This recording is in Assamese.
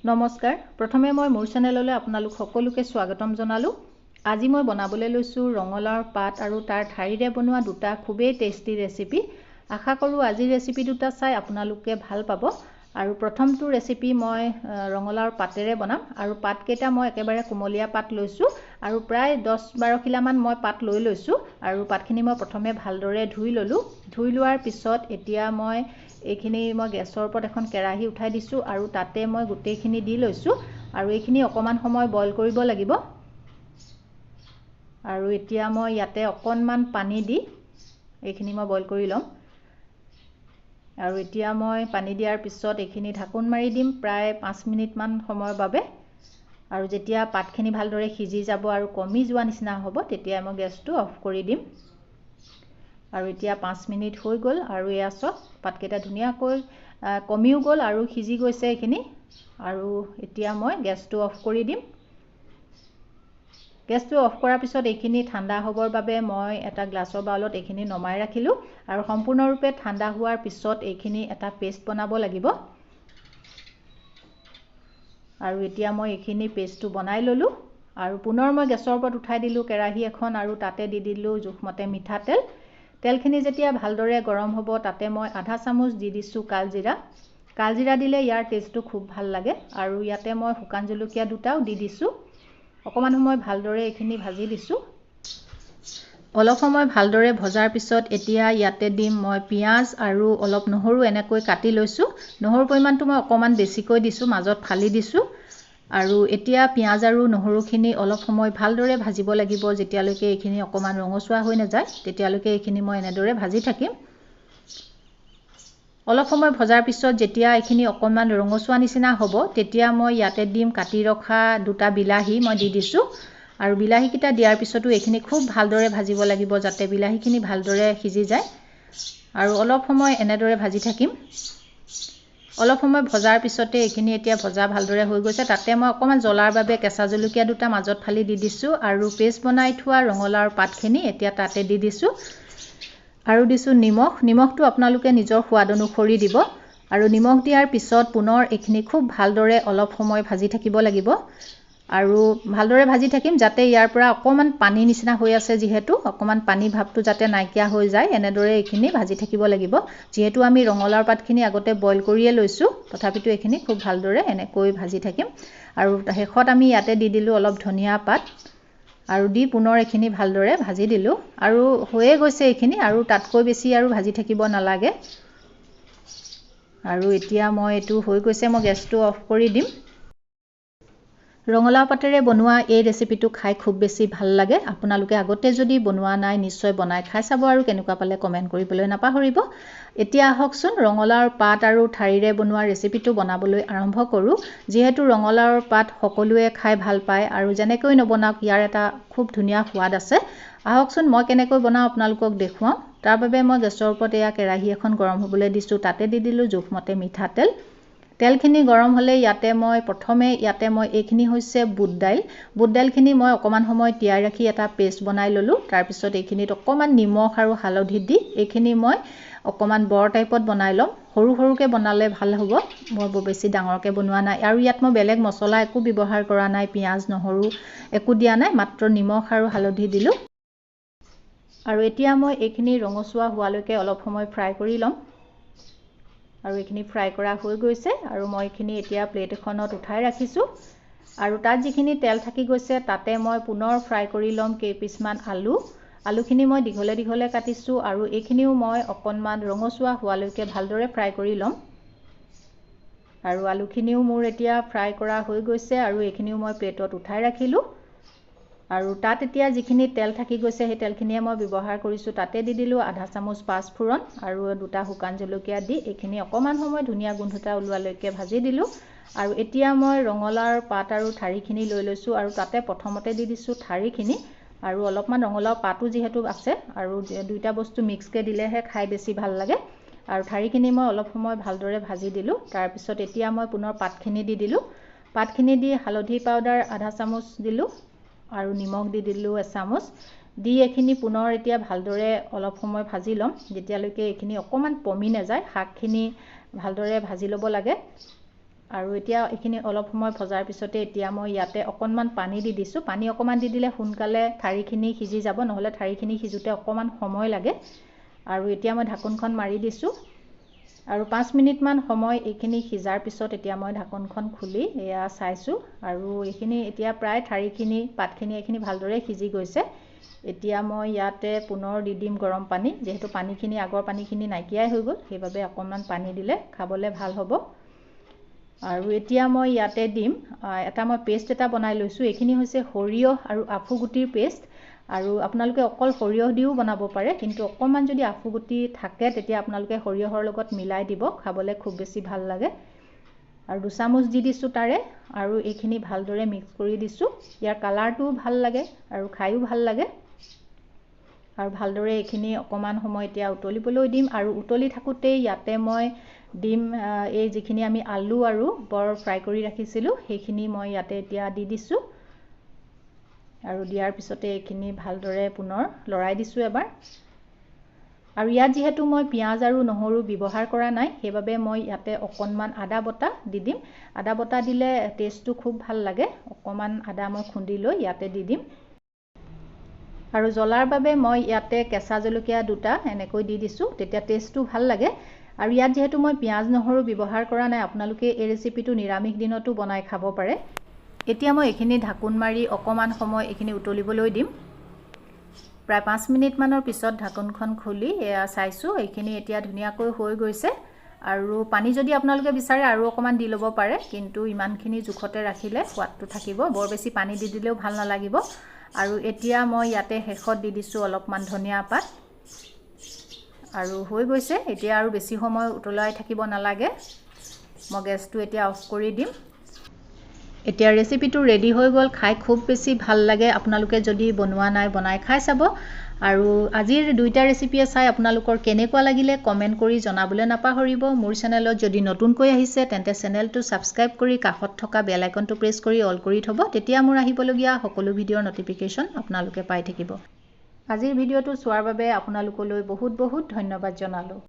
নমস্কাৰ প্ৰথমে মই মোৰ চেনেললৈ আপোনালোক সকলোকে স্বাগতম জনালো আজি মই বনাবলৈ লৈছো ৰঙালাওৰ পাত আৰু তাৰ ঠাৰিৰে বনোৱা দুটা খুবেই টেষ্টি ৰেচিপি আশা কৰো আজি ৰেচিপি দুটা চাই আপোনালোকে ভাল পাব আৰু প্ৰথমটো ৰেচিপি মই ৰঙালাওৰ পাতেৰে বনাম আৰু পাত কেইটা মই একেবাৰে কুমলীয়া পাত লৈছো আৰু প্ৰায় 10-12 কিলোমান মই পাত লৈ লৈছো আৰু পাতখিনি মই প্ৰথমে ভালদৰে ধুই ললো ধুই লোৱাৰ পিছত এতিয়া মই এইখিনি মই গেছৰ ওপৰত এখন কেৰাহী উঠাই দিছো আৰু তাতে মই গোটেইখিনি দি লৈছো আৰু এইখিনি অকমান সময় বইল কৰিব লাগিব আৰু এতিয়া মই ইয়াতে অকনমান পানী দি এইখিনি মই বইল কৰি লম আৰু এতিয়া মই পানী দিয়াৰ পিছত এইখিনি ঢাকন মাৰি দিম প্ৰায় 5 মিনিট মান সময়ৰ বাবে আৰু যেতিয়া পাতখিনি ভালদৰে সিজি যাব আৰু কমি যোৱা নিচিনা হ'ব তেতিয়া মই গেছটো অফ কৰি দিম আৰু এতিয়া 5 মিনিট হৈ গ'ল আৰু এয়া সব পাতকেইটা ধুনীয়াকৈ কমিও গ'ল আৰু সিজি গৈছে এইখিনি আৰু এতিয়া মই গেছটো অফ কৰি দিম গেছটো অফ কৰাৰ পিছত এইখিনি ঠাণ্ডা হ'বৰ বাবে মই এটা গ্লাছৰ বাউলত এইখিনি নমাই ৰাখিলো আৰু সম্পূৰ্ণৰূপে ঠাণ্ডা হোৱাৰ পিছত এইখিনি এটা পেষ্ট বনাব লাগিব আৰু এতিয়া মই এইখিনি পেষ্টটো বনাই ললো আৰু পুনৰ মই গেছৰ ওপৰত উঠাই দিলো কেৰাহী এখন আৰু তাতে দি দিলো জুখমতে মিঠাতেল তেলখিনি যেতিয়া ভালদৰে গৰম হ'ব তাতে মই আধা চামুচ দি দিছো কালজিৰা দিলে ইয়াৰ টেষ্টটো খুব ভাল লাগে আৰু ইয়াতে মই শুকান জলকীয়া দুটাও দি দিছো অকমান সময় ভালদৰে এইখিনি ভাজি দিছো অলপ সময় ভালদৰে ভজাৰ পিছত এতিয়া ইয়াতে দিম মই পিয়াজ আৰু অলপ নহৰু এনেকৈ কাটি লৈছো নহৰুৰ পৰিমাণটো মই অকমান বেছিকৈ দিছো মাজত ফালি দিছো আৰু এতিয়া পিয়াজ আৰু নহৰুখিনি অলপ সময় ভালদৰে ভাজিব লাগিব যেতিয়ালৈকে এইখিনি অকমান ৰঙচুৱা হৈ নাযায় তেতিয়ালৈকে এইখিনি মই এনেদৰে ভাজি থাকিম অলপ সময় ভজাৰ পিছত যেতিয়া এইখিনি অকমান ৰঙচুৱা নিচিনা হ'ব তেতিয়া মই ইয়াতে দিম কাটি ৰখা দুটা বিলাহী মই দি দিছো আৰু বিলাহীকিটা দিয়াৰ পিছতো এইখিনি খুব ভালদৰে ভাজিব লাগিব যাতে বিলাহীখিনি ভালদৰে সিজি যায় আৰু অলপ সময় এনেদৰে ভাজি থাকিম অলপ সময় ভজাৰ পিছতে এইখিনি এতিয়া ভজা ভালদৰে হৈ গৈছে তাতে মই অকমান জ্বলাৰ বাবে কেঁচা জলকীয়া দুটা মাজত ফালি দি দিছো আৰু পেষ্ট বনাই থোৱা ৰঙালাওৰ পাতখিনি এতিয়া তাতে দি দিছো আৰু দিছো নিমখটো আপোনালোকে নিজৰ সোৱাদ অনুসৰি দিব আৰু নিমখ দিয়াৰ পিছত পুনৰ এইখিনি খুব ভালদৰে অলপ সময় ভাজি থাকিব লাগিব আৰু ভালদৰে ভাজি থাকিম যাতে ইয়াৰ পৰা অকমান পানী নিচিনা হৈ আছে যেহেতু অকমান পানী ভাৱটো যাতে নাইকিয়া হৈ যায় এনেদৰে এইখিনি ভাজি থাকিব লাগিব যেহেতু আমি ৰঙালাওৰ পাতখিনি আগতে বইল কৰিয়ে লৈছো তথাপিতো এইখিনি খুব ভালদৰে এনেকৈ ভাজি থাকিম আৰু শেষত আমি ইয়াতে দি দিলো অলপ ধনিয়া পাত আৰু দি পুনৰ এইখিনি ভালদৰে ভাজি দিলো আৰু হৈয়ে গৈছে এইখিনি আৰু তাতকৈ বেছি আৰু ভাজি থাকিব নালাগে আৰু এতিয়া মই এটো হৈ গৈছে মই গেছটো অফ কৰি দিম ৰঙালাও পাতেৰে বনোৱা এই ৰেচিপিটো খাই খুব বেছি ভাল লাগে আপোনালোকে আগতে যদি বনোৱা নাই নিশ্চয় বনাই খাই চাব আৰু কেনেকুৱা পালে কমেন্ট কৰিবলৈ নাপাহৰিব এতিয়া আহকচোন ৰঙালাওৰ পাত আৰু ঠাৰিৰে বনোৱা ৰেচিপিটো বনাবলৈ আৰম্ভ কৰো যেহেতু ৰঙালাওৰ পাত সকলোৱে খাই ভাল পায় আৰু যেনেকৈ নবনাওক ইয়াৰ এটা খুব ধুনীয়া সোৱাদ আছে আহকচোন মই কেনেকৈ বনাও আপোনালোকক দেখুৱাম তাৰ বাবে মই গেছৰ ওপৰত এয়া কেৰাহী এখন গৰম হ'বলৈ দিছো তাতে দি দিলো জুখমতে মিঠাতেল তেলখিনি গৰম হলে প্ৰথমে ইয়াতে মই এইখিনি হৈছে বুট দাইলখিনি মই অকমান সময় তিয়াই ৰাখি এটা পেষ্ট বনাই ললো তাৰ পিছত এইখিনিত অকমান নিমখ আৰু হালধি দি এইখিনি মই অকমান বৰ টাইপত বনাই লম সৰুকে বনালে ভাল হ'ব মই বেছি ডাঙৰকে বনোৱা নাই আৰু ইয়াত মই বেলেগ মছলা একো ব্যৱহাৰ কৰা নাই পিয়াজ নহৰু একো দিয়া নাই মাত্ৰ নিমখ আৰু হালধি দিলো আৰু এতিয়া মই এইখিনি ৰঙচুৱা হোৱালৈকে অলপ সময় ফ্ৰাই কৰি লম আৰু এইখিনি ফ্ৰাই কৰা হৈ গৈছে আৰু মই এইখিনি এতিয়া প্লেট এখনত উঠাই ৰাখিছো আৰু তাত যিখিনি তেল থাকি গৈছে তাতে মই পুনৰ ফ্ৰাই কৰি লম কেইপিছমান আলুখিনি মই দীঘলে কাটিছো আৰু এইখিনিও মই অকনমান ৰঙচুৱা হোৱালৈকে ভালদৰে ফ্ৰাই কৰি লম আৰু আলুখিনিও মোৰ এতিয়া ফ্ৰাই কৰা হৈ গৈছে আৰু এইখিনিও মই প্লেটত উঠাই ৰাখিলো আৰু তাত এতিয়া যিখিনি তেল থাকি গৈছে সেই তেলখিনিয়ে মই ব্যৱহাৰ কৰিছো তাতে দি দিলো আধা চামুচ পাঁচফোৰণ আৰু দুটা শুকান জলকীয়া দি এইখিনি অকমান সময় ধুনীয়া গোন্ধটা ওলোৱালৈকে ভাজি দিলো আৰু এতিয়া মই ৰঙালাওৰ পাত আৰু ঠাৰিখিনি লৈ লৈছো আৰু তাতে প্ৰথমতে দি দিছো ঠাৰিখিনি আৰু অলপমান ৰঙালাও পাতো যেহেতু আছে আৰু দুইটা বস্তু মিক্সকে দিলেহে খাই বেছি ভাল লাগে আৰু ঠাৰিখিনি মই অলপ সময় ভালদৰে ভাজি দিলো তাৰ পিছত এতিয়া মই পুনৰ পাতখিনি দি দিলো পাতখিনি দি হালধি পাউডাৰ আধা চামুচ দিলো আৰু নিমখ দি দিলো এচামুচ দি এইখিনি পুনৰ এতিয়া ভালদৰে অলপ সময় ভাজি লম যেতিয়ালৈকে এইখিনি অকমান পমি নাযায় শাকখিনি ভালদৰে ভাজি ল'ব লাগে আৰু এতিয়া এইখিনি অলপ সময় ভজাৰ পিছতে এতিয়া মই ইয়াতে অকণমান পানী দি দিছোঁ। পানী অকণমান দি দিলে সোনকালে ঠাৰিখিনি সিজি যাব, নহ'লে ঠাৰিখিনি সিজোতে অকণমান সময় লাগে। আৰু এতিয়া মই ঢাকোনখন মাৰি দিছোঁ আৰু 5 মিনিটমান সময় এইখিনি সিজাৰ পিছত এতিয়া মই ঢাকোনখন খুলি এয়া চাইছোঁ আৰু এইখিনি এতিয়া প্ৰায় ঠাৰিখিনি পাতখিনি এইখিনি ভালদৰে সিজি গৈছে। এতিয়া মই ইয়াতে পুনৰ দি দিম গৰম পানী, যিহেতু পানীখিনি আগৰ পানীখিনি নাইকিয়াই হৈ গ'ল, সেইবাবে অকণমান পানী দিলে খাবলৈ ভাল হ'ব। আৰু এতিয়া মই ইয়াতে দিম মই পেষ্ট এটা বনাই লৈছোঁ। এইখিনি হৈছে সৰিয়হ আৰু আফুগুটিৰ পেষ্ট, আৰু আপোনালোকে অকল সৰিয়হ দিও বনাব পাৰে, কিন্তু অকণমান যদি আফুগুটি থাকে তেতিয়া আপোনালোকে সৰিয়হৰ লগত মিলাই দিব, খাবলৈ খুব বেছি ভাল লাগে। আৰু 2 চামুচ দি দিছোঁ তাৰে, আৰু এইখিনি ভালদৰে মিক্স কৰি দিছোঁ। ইয়াৰ কালাৰটোও ভাল লাগে আৰু খায়ো ভাল লাগে। আৰু ভালদৰে এইখিনি অকণমান সময় এতিয়া উতলিবলৈ দিম, আৰু উতলি থাকোঁতেই ইয়াতে মই দিম এই যিখিনি আমি আলু আৰু বৰ ফ্ৰাই কৰি ৰাখিছিলোঁ সেইখিনি মই ইয়াতে এতিয়া দি দিছোঁ। আৰু দিয়াৰ পিছতে এইখিনি ভালদৰে পুনৰ লৰাই দিছোঁ এবাৰ। আৰু ইয়াত যিহেতু মই পিঁয়াজ আৰু নহৰু ব্যৱহাৰ কৰা নাই, সেইবাবে মই ইয়াতে অকণমান আদা বটা দি দিম। আদা বটা দিলে টেষ্টটো খুব ভাল লাগে। অকণমান আদা মই খুন্দি লৈ ইয়াতে দি দিম। আৰু জ্বলাৰ বাবে মই ইয়াতে কেঁচা জলকীয়া 2টা এনেকৈ দি দিছোঁ, তেতিয়া টেষ্টটো ভাল লাগে। আৰু ইয়াত যিহেতু মই পিঁয়াজ নহৰু ব্যৱহাৰ কৰা নাই, আপোনালোকে এই ৰেচিপিটো নিৰামিষ দিনতো বনাই খাব পাৰে। এতিয়া মই এইখিনি ঢাকোন মাৰি অকণমান সময় এইখিনি উতলিবলৈ দিম। প্ৰায় 5 মিনিটমানৰ পিছত ঢাকোনখন খুলি এয়া চাইছোঁ, এইখিনি এতিয়া ধুনীয়াকৈ হৈ গৈছে। আৰু পানী যদি আপোনালোকে বিচাৰে আৰু অকণমান দি ল'ব পাৰে, কিন্তু ইমানখিনি জোখতে ৰাখিলে সোৱাদটো থাকিব। বৰ বেছি পানী দি দিলেও ভাল নালাগিব। আৰু এতিয়া মই ইয়াতে শেষত দি দিছোঁ অলপমান ধনিয়া পাত, আৰু হৈ গৈছে। এতিয়া আৰু বেছি সময় উতলাই থাকিব নালাগে, মই গেছটো এতিয়া অফ কৰি দিম। এতিয়া ৰেচিপিটো ৰেডি হৈ গ'ল। খাই খুব বেছি ভাল লাগে। আপোনালোকে যদি বনোৱা নাই বনাই খাই চাব। আৰু আজিৰ 2টা ৰেচিপিয়ে চাই আপোনালোকৰ কেনেকুৱা লাগিলে কমেণ্ট কৰি জনাবলৈ নাপাহৰিব। মোৰ চেনেলত যদি নতুনকৈ আহিছে তেন্তে চেনেলটো ছাবস্ক্ৰাইব কৰি কাষত থকা বেল আইকনটো প্ৰেছ কৰি অল কৰি থ'ব, তেতিয়া মোৰ আহিবলগীয়া সকলো ভিডিঅ'ৰ নটিফিকেশ্যন আপোনালোকে পাই থাকিব। আজিৰ ভিডিঅ'টো চোৱাৰ বাবে আপোনালোকলৈ বহুত বহুত ধন্যবাদ জনালোঁ।